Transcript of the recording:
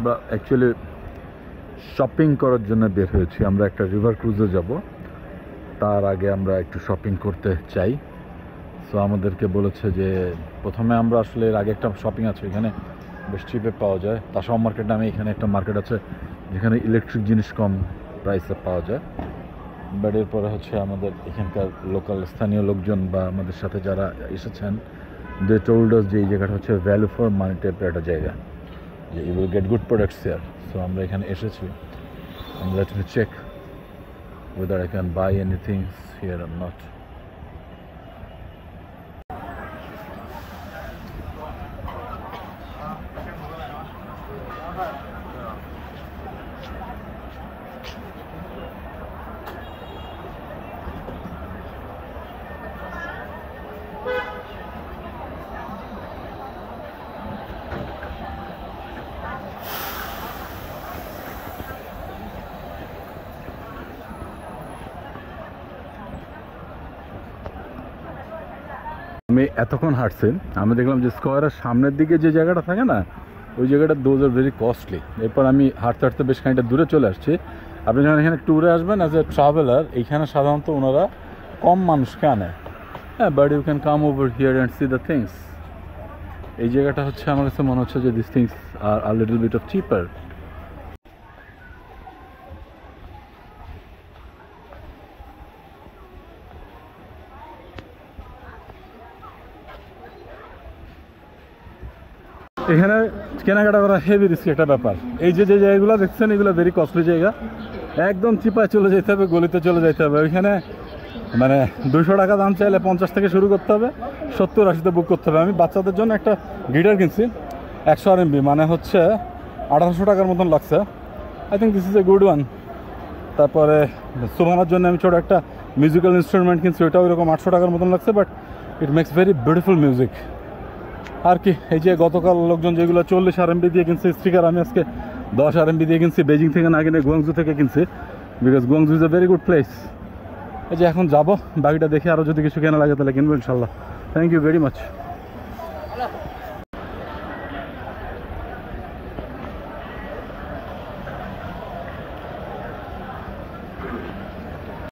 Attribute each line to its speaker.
Speaker 1: আমরা actually shopping করার জন্য বের হয়েছি। আমরা একটা রিভার ক্রুজে যাব, তার আগে আমরা একটু শপিং করতে চাই। সো আমাদেরকে বলেছে যে প্রথমে আমরা আসলে এর আগে একটা শপিং আছে, এখানে বেশ চিপে পাওয়া যায়। তাসম মার্কেট নামে এখানে একটা মার্কেট আছে যেখানে ইলেকট্রিক জিনিস কম প্রাইসে পাওয়া যায়। বাট এরপরে হচ্ছে আমাদের এখানকার লোকাল স্থানীয় লোকজন বা আমাদের সাথে যারা এসেছেন, দে টোল্ড আস যে এই জায়গাটা হচ্ছে ভ্যালু ফর মানি টাইপের একটা জায়গা, যে you will get good products here. So আমরা এখানে এসেছি, and let me check whether I can buy anything here or not. আমি এতক্ষণ হাঁটছি, আমি দেখলাম যে স্কোয়ারের সামনের দিকে যে জায়গাটা থাকে না, ওই জায়গাটা দোজ আর ভেরি কস্টলি। এরপর আমি হাঁটতে হাঁটতে বেশ খানিকটা দূরে চলে আসছি। আপনি যখন এখানে ট্যুরে আসবেন অ্যাজ এ ট্রাভেলার, এইখানে সাধারণত ওনারা কম মানুষকে আনে। হ্যাঁ, but you can come over here and see the things. এই জায়গাটা হচ্ছে আমার কাছে মনে হচ্ছে যে this things are little bit of cheaper. এখানে কেনাকাটা করা হেভি রিস্ক একটা ব্যাপার। এই যে যে জায়গাগুলো দেখছেন, এগুলো ভেরি কস্টলি জায়গা। একদম চিপায় চলে যেতে হবে, গলিতে চলে যেতে হবে। ওইখানে মানে 200 টাকা দাম চাইলে 50 থেকে শুরু করতে হবে, 70-80-তে বুক করতে হবে। আমি বাচ্চাদের জন্য একটা গিটার কিনছি 100 RMB, মানে হচ্ছে 1800 টাকার মতন লাগছে। I think this is a good one. তারপরে সুমানার জন্য আমি ছোটো একটা মিউজিক্যাল ইনস্ট্রুমেন্ট কিনছি, ওইটাও এরকম 800 টাকার মতন লাগছে, but it makes very beautiful music. আর কি, এই যে গতকাল লোকজন যেগুলো 40 RMB দিয়ে কিনছে স্পিকার, আমি আজকে 10 RMB দিয়ে কিনছি। বেজিং থেকে না কিনে গুয়াংজু থেকে কিনছি, because Guangzhou is a very good place. এই যে এখন যাবো, বাকিটা দেখে আরও যদি কিছু কেনা লাগে তাহলে কিনবো ইনশাল্লাহ। Thank you very much.